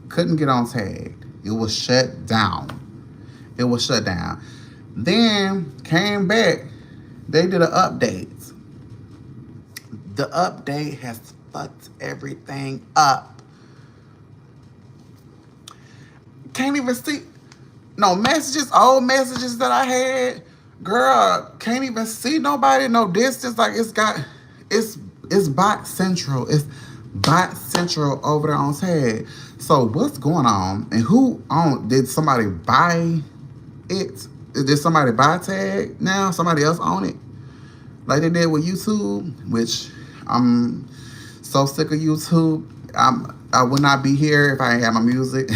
couldn't get on Tag. It was shut down. Then came back. They did an update. The update has fucked everything up. Can't even see no messages, old messages that I had. Girl, can't even see nobody, no distance. Like it's bot central. It's bot central over there on Tag. So what's going on? And who on? Did somebody buy it? Did somebody buy Tag now? Somebody else own it? Like they did with YouTube, which I'm so sick of YouTube. I would not be here if I ain't had my music.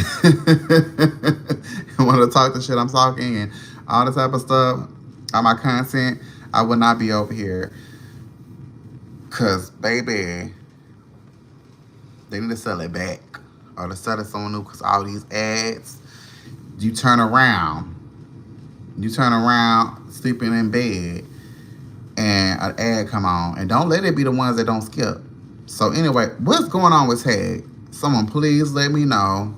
I want to talk the shit I'm talking and all this type of stuff. All my content, I would not be over here. Cause baby, they need to sell it back. Or to sell it someone new, cause all these ads, you turn around sleeping in bed, and an ad come on, and don't let it be the ones that don't skip. So anyway, what's going on with Tag? Someone please let me know.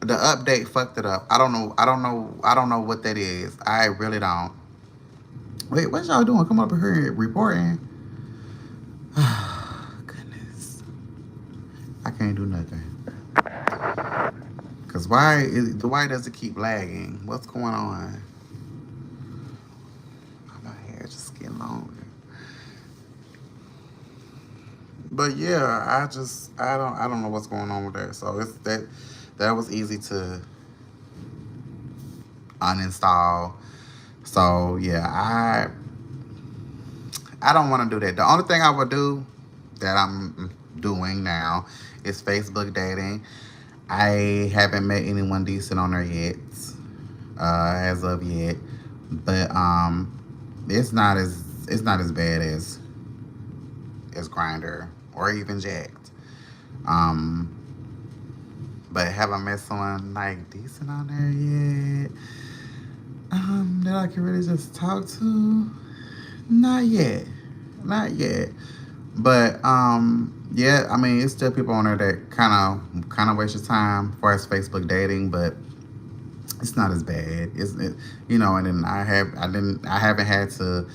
The update fucked it up. I don't know. I don't know. I don't know what that is. I really don't. Wait, what y'all doing? Come up here reporting. Goodness, I can't do nothing. Cause why does it keep lagging? What's going on? My hair just getting longer. But yeah, I don't know what's going on with that. So it's that was easy to uninstall. So yeah, I don't want to do that. The only thing I would do that I'm doing now is Facebook dating. I haven't met anyone decent on there yet, as of yet. But it's not as bad as Grinder or even Jacked. Um, but haven't met someone like decent on there yet. That I can really just talk to. Not yet, not yet. But yeah, I mean, it's still people on there that kind of waste your time as far as Facebook dating, but it's not as bad. And then I haven't had to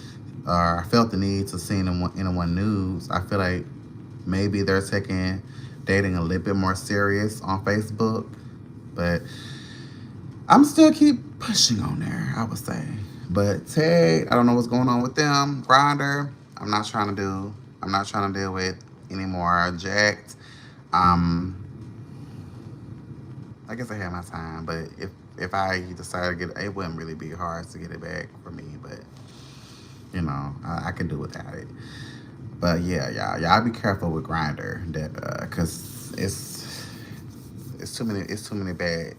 or felt the need to see anyone news. I feel like maybe they're taking dating a little bit more serious on Facebook, but I'm still keep pushing on there, I would say. But Tag, I don't know what's going on with them. Grinder, I'm not trying to deal with anymore. Jacked. Um, I guess I had my time, but if I decide to get it, wouldn't really be hard to get it back for me. But I can do without it. But yeah, y'all be careful with Grinder, that cause it's too many bad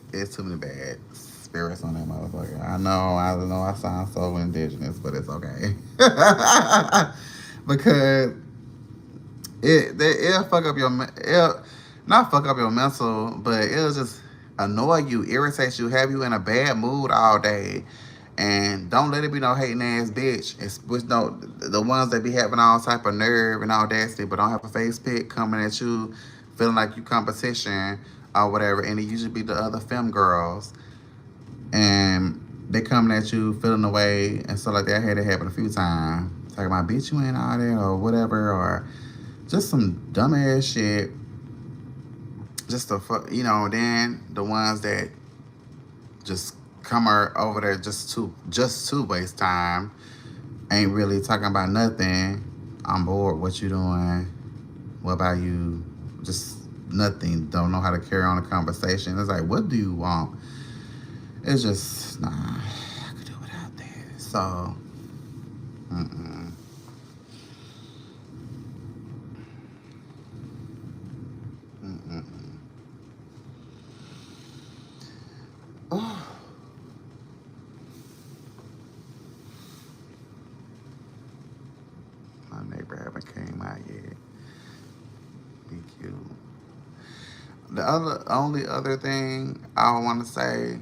spirits on that motherfucker. I know I sound so indigenous, but it's okay. Because it'll fuck up it'll not fuck up your mental, but it'll just annoy you, irritate you, have you in a bad mood all day. And don't let it be no hating ass bitch. It's which no the ones that be having all type of nerve and audacity, but don't have a face pick coming at you, feeling like you competition or whatever. And it usually be the other femme girls, and they coming at you feeling away and stuff like that. I had it happen a few times. Talking about bitch you ain't all there or whatever, or just some dumbass shit. Just the fuck, then the ones that just come over there just to waste time, ain't really talking about nothing. I'm bored. What you doing? What about you? Just nothing. Don't know how to carry on a conversation. It's like, what do you want? It's just I could do without that. So, mm-mm. Mm-mm. Oh, my neighbor haven't came out yet. Be cute. The only other thing I want to say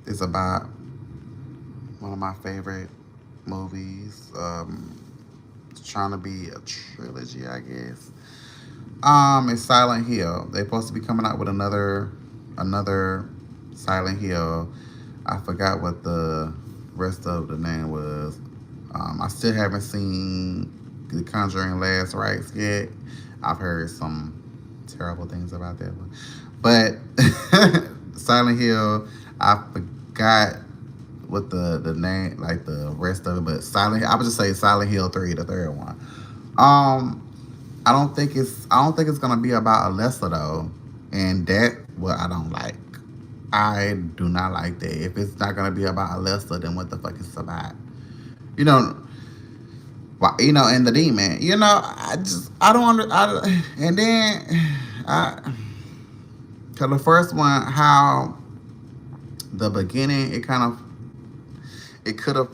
is about one of my favorite movies. It's trying to be a trilogy, I guess. It's Silent Hill. They're supposed to be coming out with another Silent Hill. I forgot what the rest of the name was. I still haven't seen The Conjuring Last Rites yet. I've heard some terrible things about that one. But Silent Hill, I forgot what the name, like the rest of it, but I would just say Silent Hill 3, the third one. I don't think it's gonna be about Alessa though. And that what I don't like. I do not like that. If it's not gonna be about Alessa, then what the fuck is it about? You know, and the demon. I don't and then I, cause the first one, how the beginning, it could have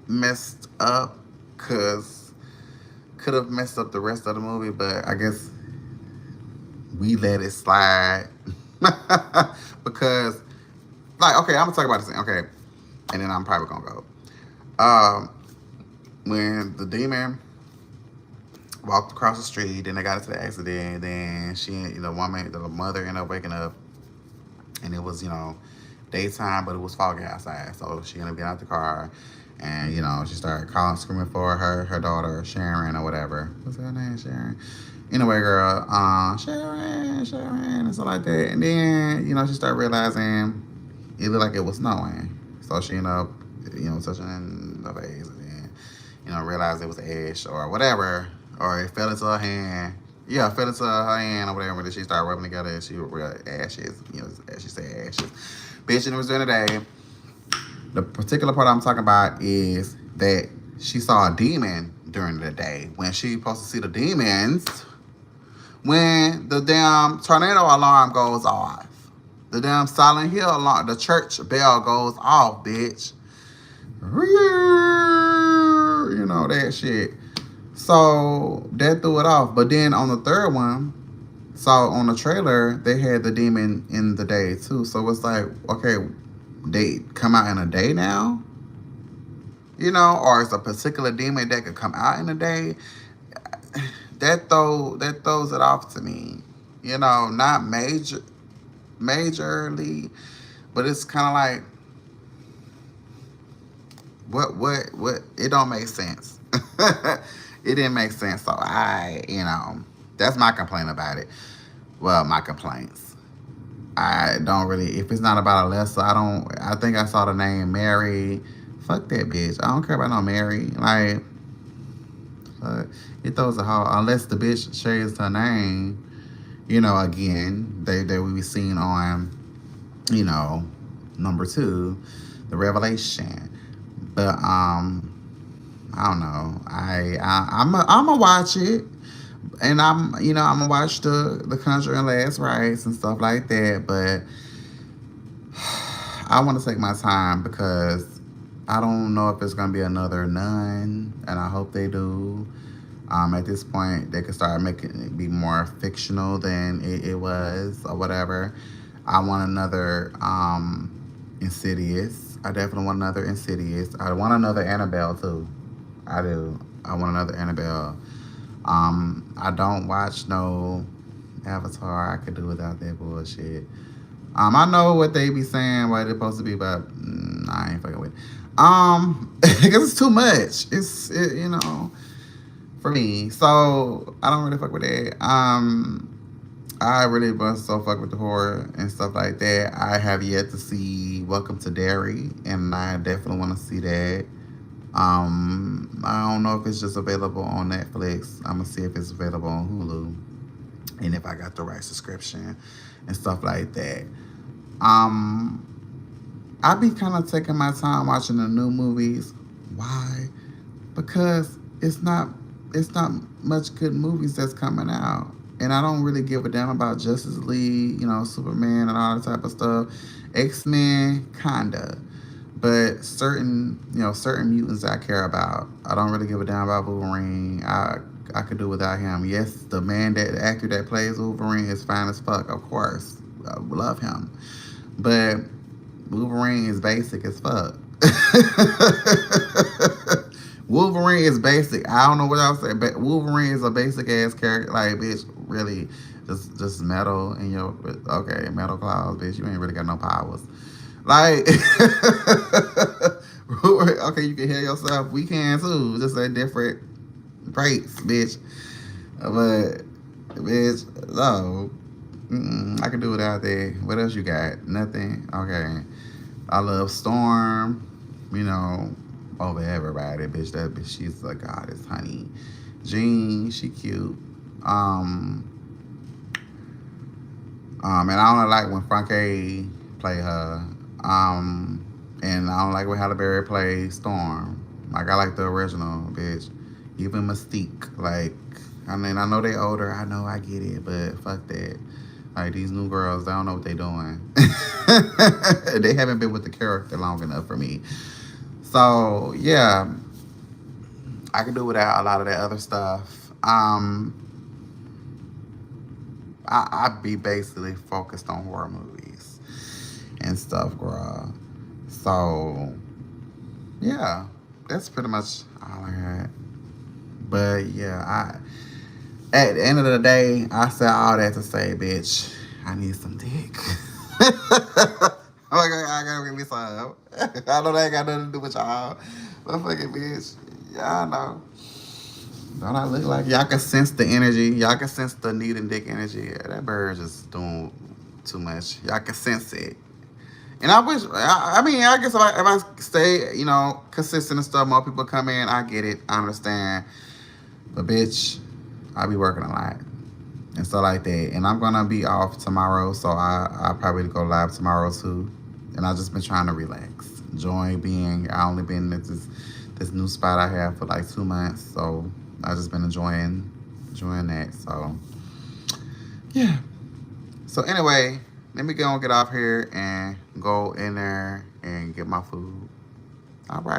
messed up, cause could have messed up the rest of the movie, but I guess we let it slide. Because, like, okay, I'm gonna talk about this thing, okay, and then I'm probably gonna go. when the demon walked across the street, then they got into the accident, then the woman, the mother ended up waking up, and it was, daytime, but it was foggy outside. So she ended up getting out the car, and, she started calling, screaming for her daughter, Sharon, or whatever. What's her name, Sharon? Anyway, girl, Sharon, and stuff like that. And then, she started realizing it looked like it was snowing. So she ended up, touching the face, and then, realized it was ash or whatever, or it fell into her hand. Yeah, fell into her hand or whatever. Then she started rubbing together, and she realized ashes. As she said, ashes. Bitch, and it was during the day. The particular part I'm talking about is that she saw a demon during the day. When she supposed to see the demons, when the damn tornado alarm goes off, the damn Silent Hill alarm, the church bell goes off, bitch. That shit. So that threw it off. But then on the third one, so on the trailer, they had the demon in the day too. So it's like, okay, they come out in a day now? Or it's a particular demon that could come out in a day? That throws it off to me. Not majorly, but it's kind of like, what? It don't make sense. It didn't make sense. So that's my complaint about it. Well, my complaints. I don't really, if it's not about Alessa, I think I saw the name Mary. Fuck that bitch. I don't care about no Mary. Like, it throws a whole, unless the bitch shares her name, again, they will be seen on, number 2, the Revelation. But I don't know. I'm gonna watch it, and I'm gonna watch the Conjuring Last Rites and stuff like that. But I want to take my time because I don't know if it's gonna be another Nun, and I hope they do. At this point, they could start making it be more fictional than it was or whatever. I want another Insidious. I definitely want another Insidious. I want another Annabelle too. I do. I want another Annabelle. I don't watch no Avatar. I could do without that bullshit. I know what they be saying, what it's supposed to be, but I ain't fucking with it. Because it's too much. For me. So I don't really fuck with that. I really must so fuck with the horror and stuff like that. I have yet to see Welcome to Derry, and I definitely want to see that. I don't know if it's just available on Netflix. I'm gonna see if it's available on Hulu, and if I got the right subscription and stuff like that. I be kind of taking my time watching the new movies. Why? Because it's not much good movies that's coming out. And I don't really give a damn about Justice League, Superman and all that type of stuff. X-Men, kinda. But certain mutants I care about. I don't really give a damn about Wolverine. I could do without him. Yes, the actor that plays Wolverine is fine as fuck, of course. I love him. But Wolverine is basic as fuck. Wolverine is basic. I don't know what else to say, but Wolverine is a basic ass character. Like, bitch, really, just metal in your metal claws, bitch. You ain't really got no powers. Like, okay, you can heal yourself. We can too. Just at different rates, bitch. But, bitch, no. I can do without that. What else you got? Nothing. Okay. I love Storm. Over everybody, bitch. That bitch, she's a goddess, honey. Jean, she cute. And I don't like when Frankie play her. And I don't like when Halle Berry plays Storm. Like, I like the original, bitch. Even Mystique. Like, I know they older. I know, I get it, but fuck that. Like, these new girls, they don't know what they doing. They haven't been with the character long enough for me. So, yeah, I can do without a lot of that other stuff. I be basically focused on horror movies and stuff, girl. So, yeah, that's pretty much all I had. But yeah, at the end of the day, I said all that to say, bitch, I need some dick. I gotta give me some. I know that ain't got nothing to do with y'all. But fucking bitch, y'all know. Don't I look like y'all can sense the energy? Y'all can sense the need and dick energy. Yeah, that bird just doing too much. Y'all can sense it. And I wish, I mean, I guess if I stay, consistent and stuff, more people come in, I get it. I understand. But bitch, I be working a lot and stuff like that. And I'm gonna be off tomorrow, so I probably go live tomorrow too. And I just been trying to relax, enjoy being. I only been at this new spot I have for like 2 months, so I just been enjoying that. So yeah. So anyway, let me go and get off here and go in there and get my food. All right.